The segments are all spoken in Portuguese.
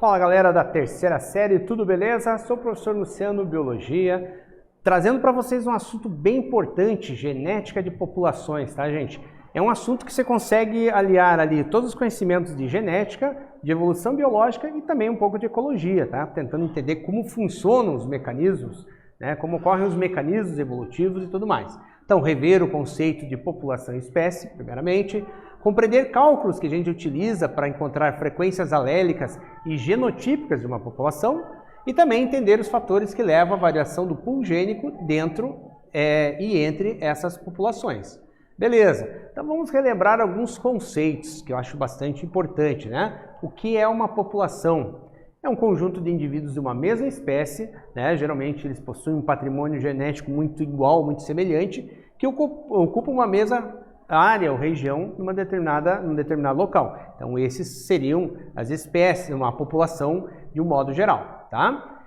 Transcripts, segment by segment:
Fala galera da terceira série, tudo beleza? Sou o professor Luciano, Biologia, trazendo para vocês um assunto bem importante, genética de populações, tá gente? É um assunto que você consegue aliar ali todos os conhecimentos de genética, de evolução biológica e também um pouco de ecologia, tá? Tentando entender como funcionam os mecanismos, né? Como ocorrem os mecanismos evolutivos e tudo mais. Então, rever o conceito de população e espécie, primeiramente, compreender cálculos que a gente utiliza para encontrar frequências alélicas e genotípicas de uma população e também entender os fatores que levam à variação do pool gênico dentro e entre essas populações. Beleza, então vamos relembrar alguns conceitos que eu acho bastante importante, né? O que é uma população? É um conjunto de indivíduos de uma mesma espécie, né? Geralmente eles possuem um patrimônio genético muito igual, muito semelhante, que ocupam uma mesma área ou região num determinado local. Então esses seriam as espécies, uma população de um modo geral, tá?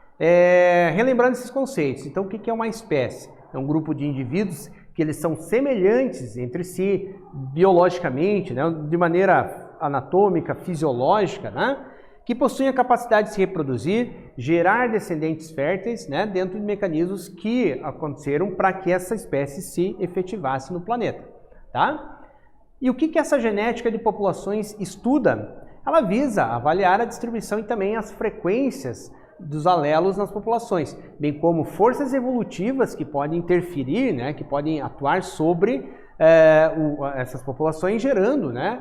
Relembrando esses conceitos, então o que é uma espécie? É um grupo de indivíduos que eles são semelhantes entre si biologicamente, né? De maneira anatômica, fisiológica, né? Que possuem a capacidade de se reproduzir, gerar descendentes férteis, né? Dentro de mecanismos que aconteceram para que essa espécie se efetivasse no planeta. Tá? E o que essa genética de populações estuda? Ela visa avaliar a distribuição e também as frequências dos alelos nas populações, bem como forças evolutivas que podem interferir, né, que podem atuar sobre essas populações, gerando, né,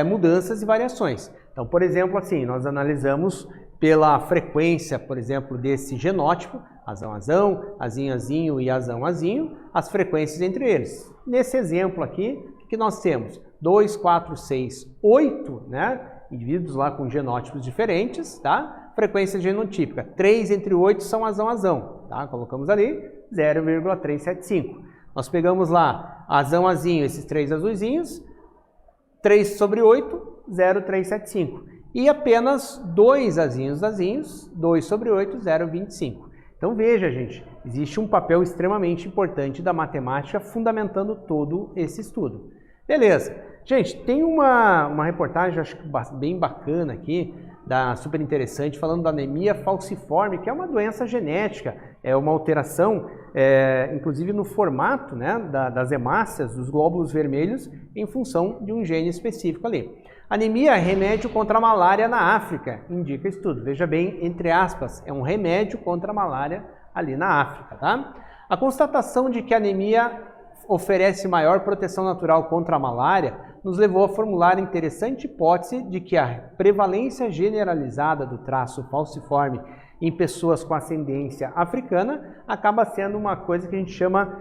mudanças e variações. Então, por exemplo, assim, nós analisamos pela frequência, por exemplo, desse genótipo, azão-azão, azinho-azinho e azão-azinho, as frequências entre eles. Nesse exemplo aqui, o que nós temos? 2, 4, 6, 8, né? Indivíduos lá com genótipos diferentes, tá? Frequência genotípica. 3 entre 8 são azão-azão, tá? Colocamos ali 0,375. Nós pegamos lá azão-azinho, esses 3 azulzinhos, 3 sobre 8, 0,375. E apenas 2 azinhos, 2 sobre 8, 0,25. Então veja, gente, existe um papel extremamente importante da matemática fundamentando todo esse estudo. Beleza. Gente, tem uma reportagem, acho que bem bacana aqui, super interessante, falando da anemia falciforme, que é uma doença genética, é uma alteração, inclusive no formato, né, das hemácias, dos glóbulos vermelhos, em função de um gene específico ali. Anemia é remédio contra a malária na África, indica estudo. Veja bem, entre aspas, é um remédio contra a malária ali na África, tá? A constatação de que a anemia oferece maior proteção natural contra a malária nos levou a formular a interessante hipótese de que a prevalência generalizada do traço falciforme em pessoas com ascendência africana acaba sendo uma coisa que a gente chama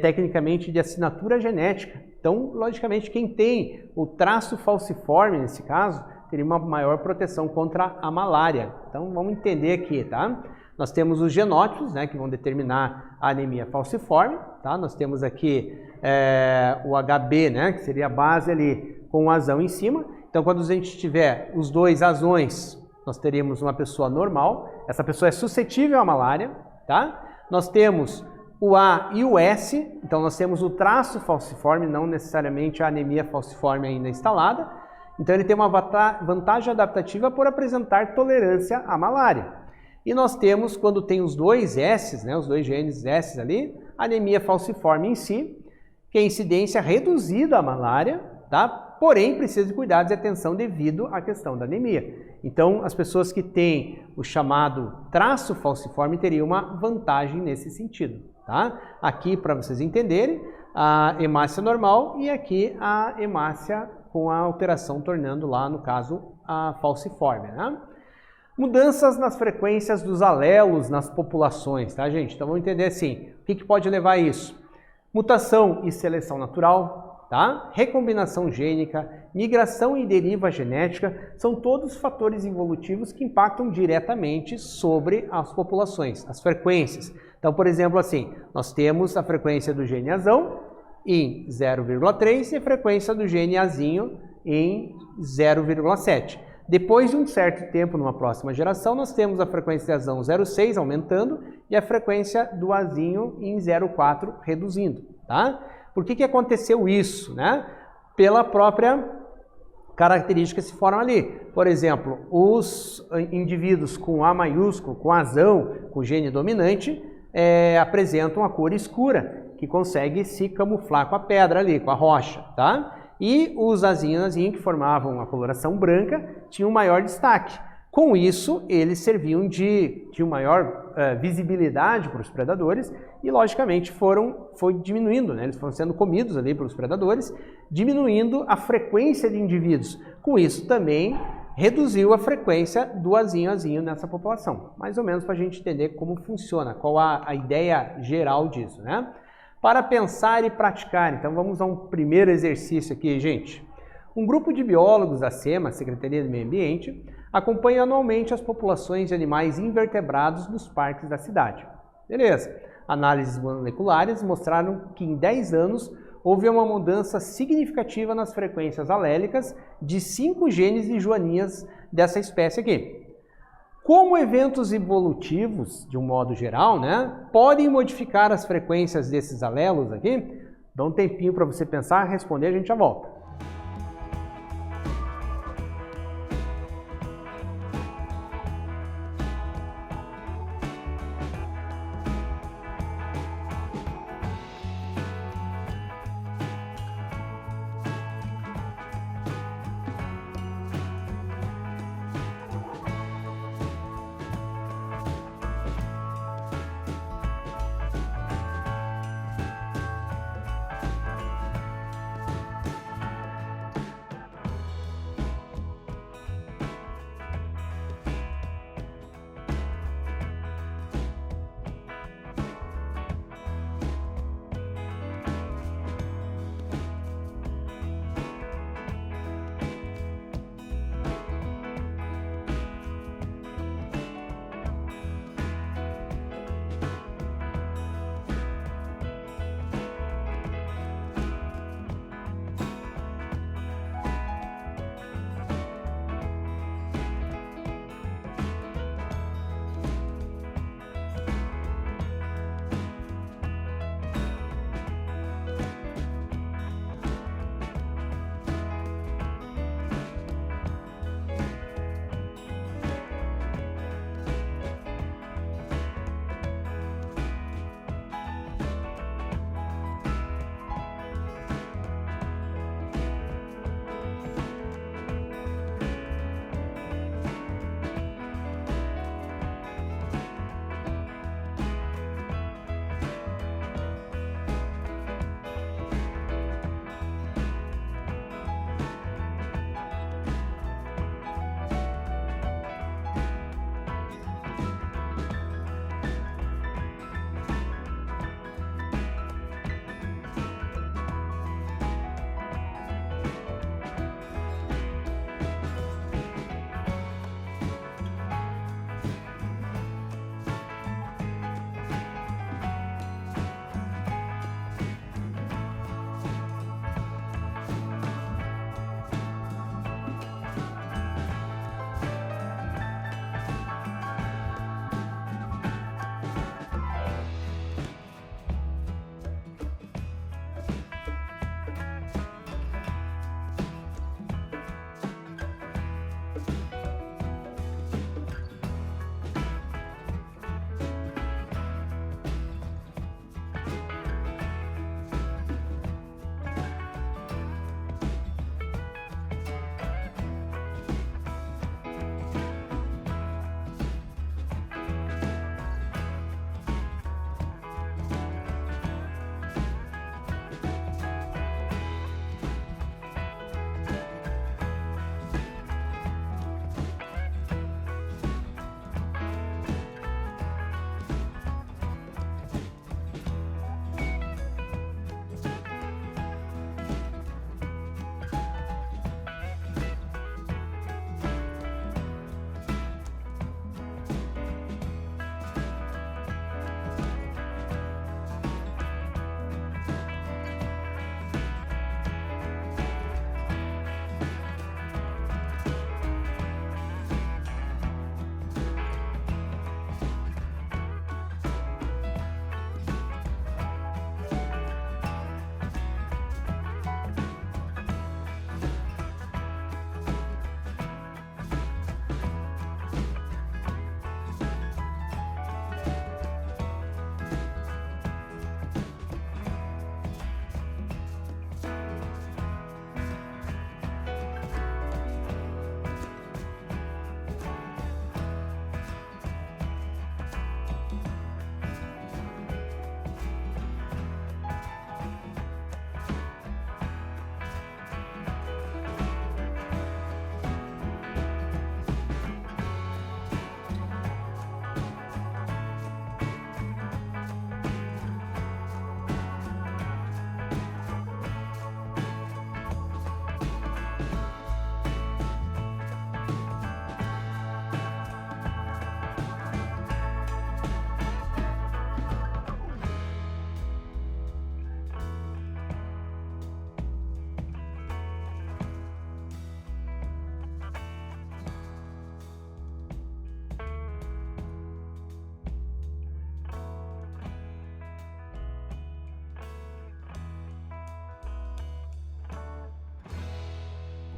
tecnicamente de assinatura genética. Então, logicamente, quem tem o traço falciforme, nesse caso, teria uma maior proteção contra a malária. Então, vamos entender aqui, tá? Nós temos os genótipos, né, que vão determinar a anemia falciforme, tá? Nós temos aqui o HB, né, que seria a base ali com o azão em cima. Então, quando a gente tiver os dois azões, nós teríamos uma pessoa normal. Essa pessoa é suscetível à malária, tá? Nós temos o A e o S, então nós temos o traço falciforme, não necessariamente a anemia falciforme ainda instalada. Então ele tem uma vantagem adaptativa por apresentar tolerância à malária. E nós temos, quando tem os dois S, né, os dois genes S ali, anemia falciforme em si, que é incidência reduzida à malária, tá? Porém precisa de cuidados e atenção devido à questão da anemia. Então as pessoas que têm o chamado traço falciforme teriam uma vantagem nesse sentido. Tá? Aqui, para vocês entenderem, a hemácia normal e aqui a hemácia com a alteração, tornando lá, no caso, a falciforme. Né? Mudanças nas frequências dos alelos nas populações, tá, gente? Então vamos entender assim, o que pode levar a isso? Mutação e seleção natural, tá? Recombinação gênica, migração e deriva genética, são todos fatores evolutivos que impactam diretamente sobre as populações, as frequências. Então, por exemplo, assim, nós temos a frequência do gene azão em 0,3 e a frequência do gene azinho em 0,7. Depois de um certo tempo, numa próxima geração, nós temos a frequência de azão 0,6 aumentando e a frequência do azinho em 0,4 reduzindo, tá? Por que aconteceu isso, né? Pela própria características se formam ali. Por exemplo, os indivíduos com A maiúsculo, com azão, com gene dominante, apresentam a cor escura, que consegue se camuflar com a pedra ali, com a rocha, tá? E os azinho e azinho, que formavam a coloração branca, tinham maior destaque. Com isso, eles serviam de maior visibilidade para os predadores e, logicamente, foi diminuindo, né? Eles foram sendo comidos ali pelos predadores, diminuindo a frequência de indivíduos. Com isso, também reduziu a frequência do azinho nessa população. Mais ou menos para a gente entender como funciona, qual a ideia geral disso, né? Para pensar e praticar, então vamos a um primeiro exercício aqui, gente. Um grupo de biólogos da SEMA, Secretaria do Meio Ambiente, acompanha anualmente as populações de animais invertebrados nos parques da cidade. Beleza. Análises moleculares mostraram que em 10 anos houve uma mudança significativa nas frequências alélicas de 5 genes de joaninhas dessa espécie aqui. Como eventos evolutivos, de um modo geral, né, podem modificar as frequências desses alelos aqui? Dá um tempinho para você pensar, responder, a gente já volta.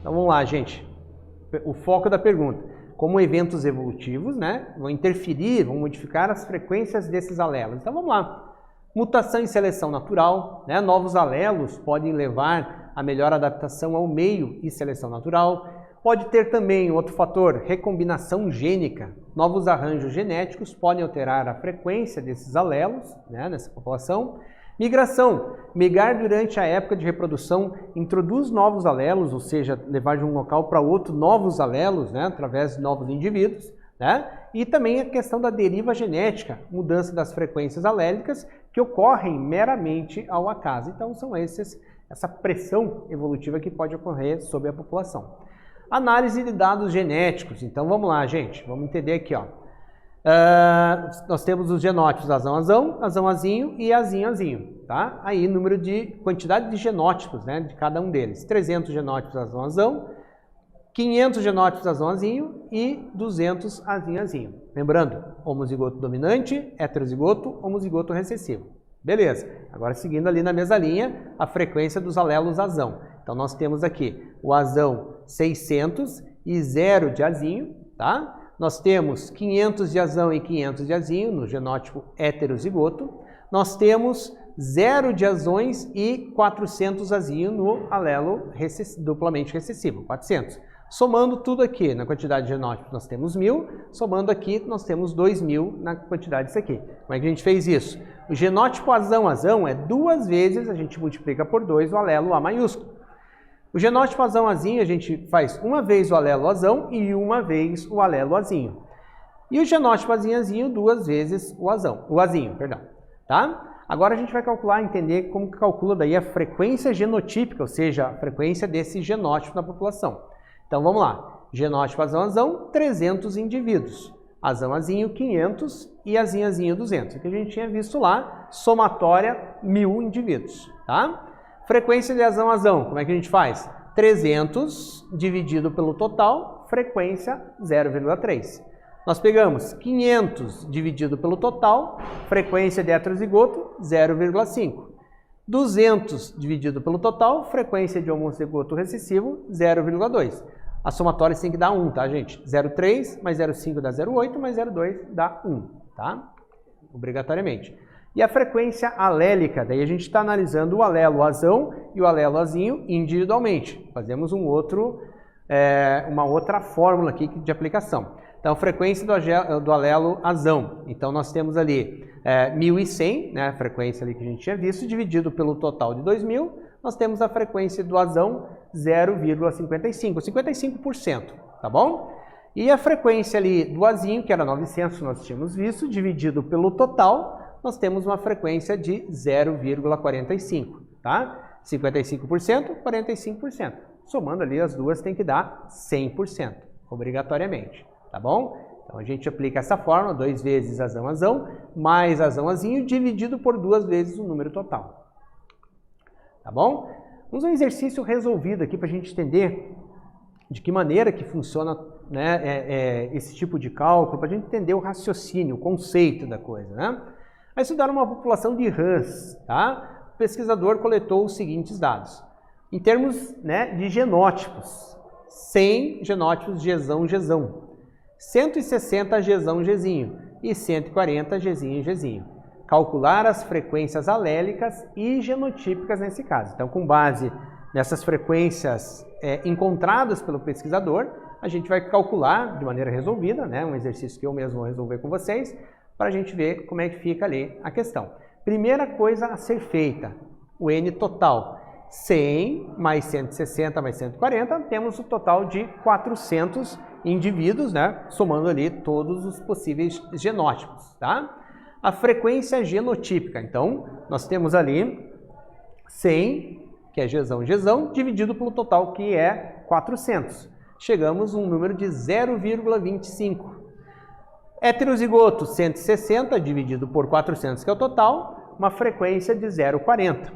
Então vamos lá, gente. O foco da pergunta. Como eventos evolutivos, né, vão interferir, vão modificar as frequências desses alelos. Então vamos lá. Mutação e seleção natural, né? Novos alelos podem levar a melhor adaptação ao meio e seleção natural. Pode ter também outro fator, recombinação gênica. Novos arranjos genéticos podem alterar a frequência desses alelos, né, nessa população. Migração. Migrar durante a época de reprodução introduz novos alelos, ou seja, levar de um local para outro novos alelos, né, através de novos indivíduos. Né? E também a questão da deriva genética, mudança das frequências alélicas que ocorrem meramente ao acaso. Então são essa pressão evolutiva que pode ocorrer sobre a população. Análise de dados genéticos. Então vamos lá, gente, vamos entender aqui, ó. Nós temos os genótipos azão-azão, azão-azinho e azinho-azinho, tá? Aí quantidade de genótipos, né, de cada um deles. 300 genótipos azão-azão, 500 genótipos azão-azinho e 200 azinho-azinho. Lembrando, homozigoto dominante, heterozigoto, homozigoto recessivo. Beleza, agora seguindo ali na mesma linha, a frequência dos alelos azão. Então nós temos aqui o azão 600 e 0 de azinho, tá? Nós temos 500 de azão e 500 de azinho no genótipo heterozigoto. Nós temos 0 de azões e 400 azinho no alelo duplamente recessivo, 400. Somando tudo aqui na quantidade de genótipos nós temos 1000, somando aqui nós temos 2000 na quantidade disso aqui. Como é que a gente fez isso? O genótipo azão-azão é 2 vezes, a gente multiplica por 2 o alelo A maiúsculo. O genótipo azão-azinho a gente faz uma vez o alelo azão e uma vez o alelo azinho. E o genótipo azinho-azinho 2 vezes o azinho, perdão. Tá? Agora a gente vai calcular, entender como que calcula daí a frequência genotípica, ou seja, a frequência desse genótipo na população. Então vamos lá. Genótipo azão-azão, 300 indivíduos. Azão-azinho, 500 e azinho-azinho, 200. O que a gente tinha visto lá, somatória, 1000 indivíduos. Tá? Frequência de azão-azão, como é que a gente faz? 300 dividido pelo total, frequência 0,3. Nós pegamos 500 dividido pelo total, frequência de heterozigoto 0,5. 200 dividido pelo total, frequência de homozigoto recessivo 0,2. A somatória tem que dar 1, tá, gente? 0,3 mais 0,5 dá 0,8, mais 0,2 dá 1, tá? Obrigatoriamente. E a frequência alélica, daí a gente está analisando o alelo azão e o alelo azinho individualmente. Fazemos uma outra fórmula aqui de aplicação. Então, a frequência do alelo azão. Então, nós temos ali 1100, né, a frequência ali que a gente tinha visto, dividido pelo total de 2000, nós temos a frequência do azão 0,55, 55%, tá bom? E a frequência ali do azinho, que era 900, nós tínhamos visto, dividido pelo total, nós temos uma frequência de 0,45, tá? 55%, 45%. Somando ali as duas tem que dar 100%, obrigatoriamente, tá bom? Então a gente aplica essa fórmula, 2 vezes azão-azão, mais azão-azinho, dividido por 2 vezes o número total. Tá bom? Vamos a um exercício resolvido aqui para a gente entender de que maneira que funciona, né, esse tipo de cálculo, para a gente entender o raciocínio, o conceito da coisa, né? Vai estudar uma população de rãs, tá? O pesquisador coletou os seguintes dados. Em termos, né, de genótipos, 100 genótipos Gzão-Gzão, 160 Gzão-Gzinho e 140 Gzinho-Gzinho. Calcular as frequências alélicas e genotípicas nesse caso. Então, com base nessas frequências encontradas pelo pesquisador, a gente vai calcular de maneira resolvida, né, um exercício que eu mesmo vou resolver com vocês, para a gente ver como é que fica ali a questão. Primeira coisa a ser feita, o N total. 100 mais 160 mais 140, temos o total de 400 indivíduos, né, somando ali todos os possíveis genótipos, tá? A frequência genotípica, então, nós temos ali 100, que é Gzão-Gzão, dividido pelo total, que é 400. Chegamos a um número de 0,25. Heterozigoto, 160, dividido por 400, que é o total, uma frequência de 0,40.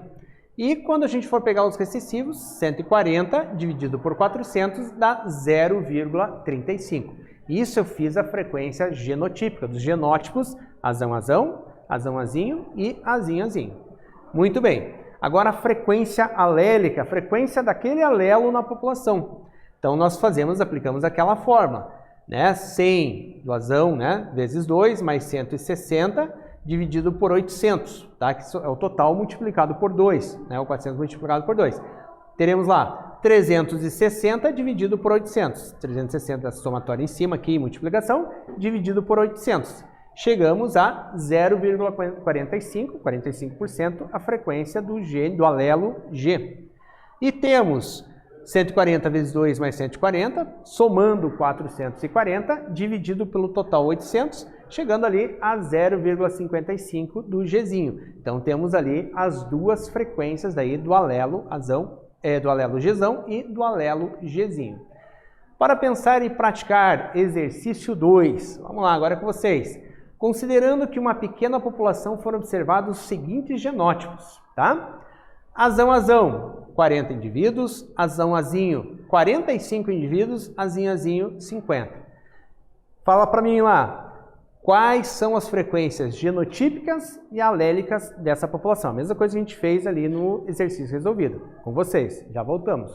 E quando a gente for pegar os recessivos, 140 dividido por 400 dá 0,35. Isso eu fiz a frequência genotípica, dos genótipos azão-azão, azão-azinho e azinho-azinho. Muito bem. Agora a frequência alélica, a frequência daquele alelo na população. Então, nós aplicamos aquela fórmula, né? 100 do azão, né? Vezes 2, mais 160, dividido por 800, tá? Que é o total multiplicado por 2, né? O 400 multiplicado por 2. Teremos lá 360 dividido por 800. 360 é somatória em cima aqui, multiplicação, dividido por 800. Chegamos a 0,45, 45% a frequência do alelo G. E temos 140 vezes 2 mais 140, somando 440, dividido pelo total 800, chegando ali a 0,55 do Gzinho. Então temos ali as duas frequências daí do alelo do alelo Gzão e do alelo Gzinho. Para pensar e praticar exercício 2, vamos lá agora com vocês. Considerando que uma pequena população foram observados os seguintes genótipos, tá? Azão, 40 indivíduos, azinho, 45 indivíduos, azinho, 50. Fala para mim lá, quais são as frequências genotípicas e alélicas dessa população? A mesma coisa que a gente fez ali no exercício resolvido. Com vocês, já voltamos.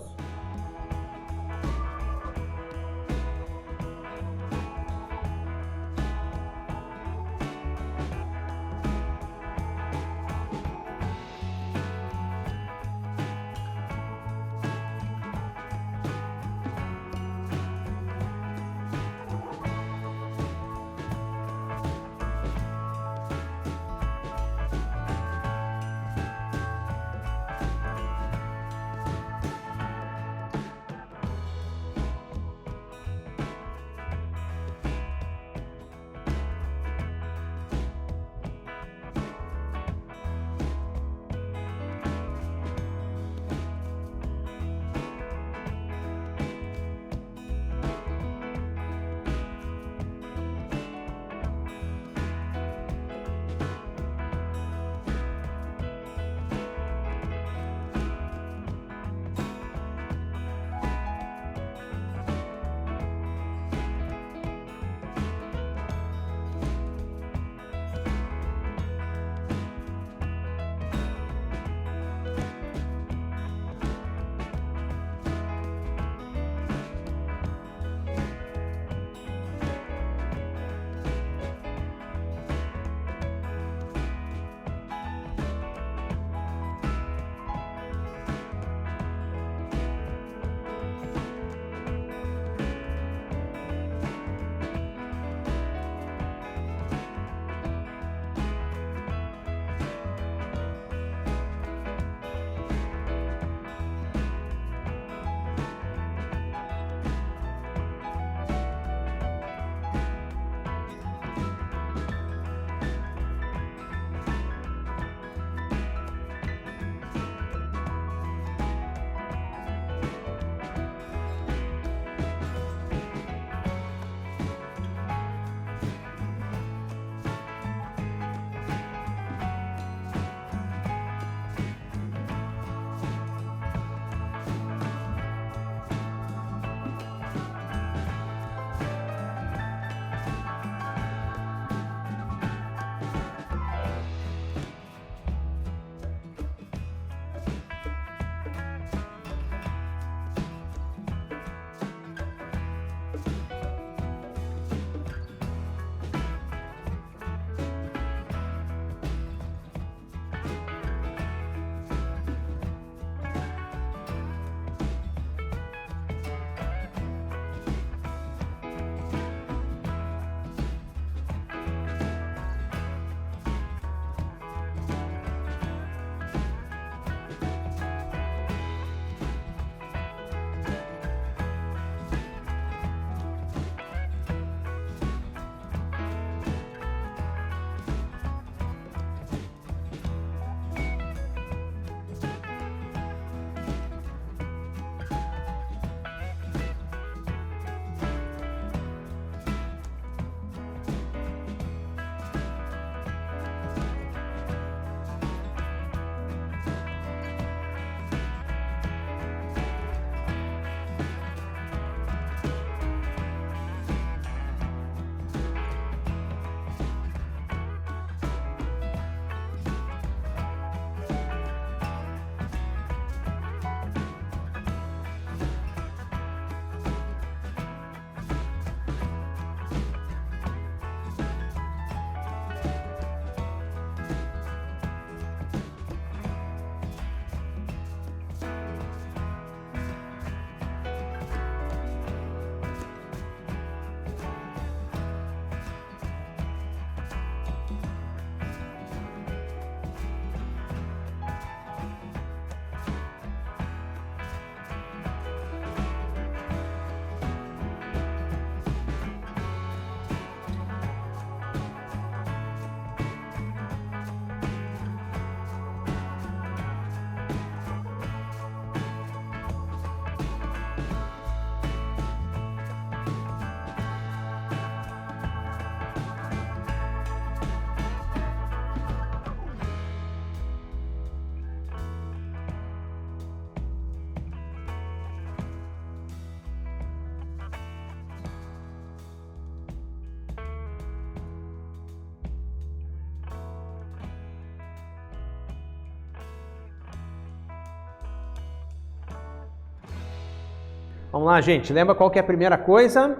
Vamos lá, gente. Lembra qual que é a primeira coisa?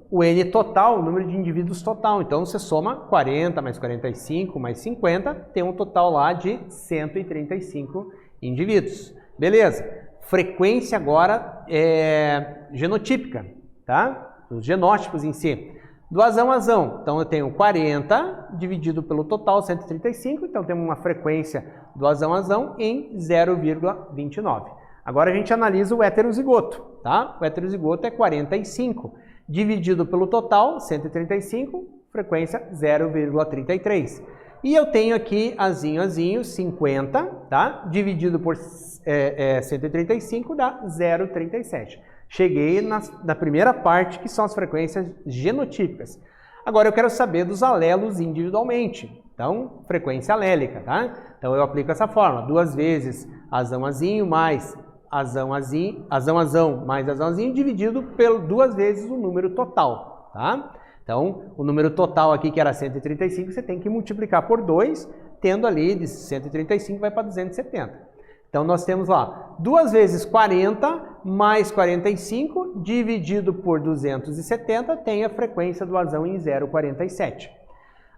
O N total, o número de indivíduos total. Então, você soma 40 mais 45 mais 50, tem um total lá de 135 indivíduos. Beleza. Frequência agora é genotípica, tá? Os genótipos em si. Do azão a azão, então eu tenho 40 dividido pelo total, 135, então temos uma frequência do azão a azão em 0,29. Agora a gente analisa o heterozigoto, tá? O heterozigoto é 45, dividido pelo total, 135, frequência 0,33. E eu tenho aqui azinho, azinho, 50, tá? Dividido por 135 dá 0,37. Cheguei na primeira parte, que são as frequências genotípicas. Agora eu quero saber dos alelos individualmente. Então, frequência alélica, tá? Então eu aplico essa fórmula. 2 vezes azão, azinho, mais azão, azinho, azão, azão, mais azão, azinho, dividido por 2 vezes o número total, tá? Então, o número total aqui, que era 135, você tem que multiplicar por 2, tendo ali de 135 vai para 270. Então, nós temos lá 2 vezes 40 mais 45 dividido por 270 tem a frequência do azão em 0,47.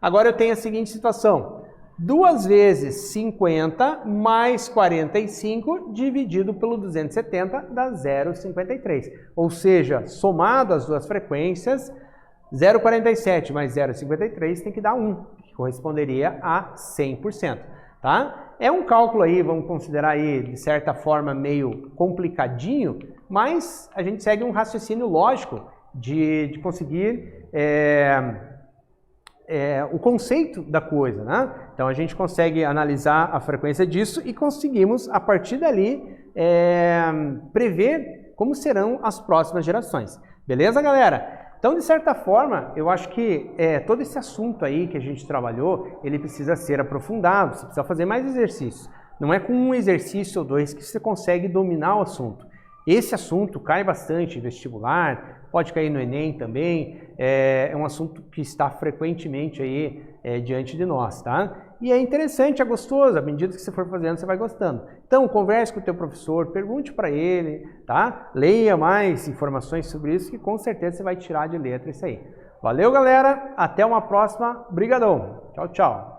Agora eu tenho a seguinte situação. 2 vezes 50 mais 45 dividido pelo 270 dá 0,53. Ou seja, somado as duas frequências, 0,47 mais 0,53 tem que dar 1, que corresponderia a 100%. Tá? É um cálculo aí, vamos considerar aí, de certa forma, meio complicadinho, mas a gente segue um raciocínio lógico de conseguir o conceito da coisa, né? Então a gente consegue analisar a frequência disso e conseguimos, a partir dali, prever como serão as próximas gerações. Beleza, galera? Então, de certa forma, eu acho que todo esse assunto aí que a gente trabalhou, ele precisa ser aprofundado, você precisa fazer mais exercícios. Não é com um exercício ou 2 que você consegue dominar o assunto. Esse assunto cai bastante em vestibular, pode cair no Enem também, é um assunto que está frequentemente aí diante de nós, tá? E é interessante, é gostoso, à medida que você for fazendo, você vai gostando. Então, converse com o teu professor, pergunte para ele, tá? Leia mais informações sobre isso, que com certeza você vai tirar de letra isso aí. Valeu, galera, até uma próxima, brigadão, tchau, tchau.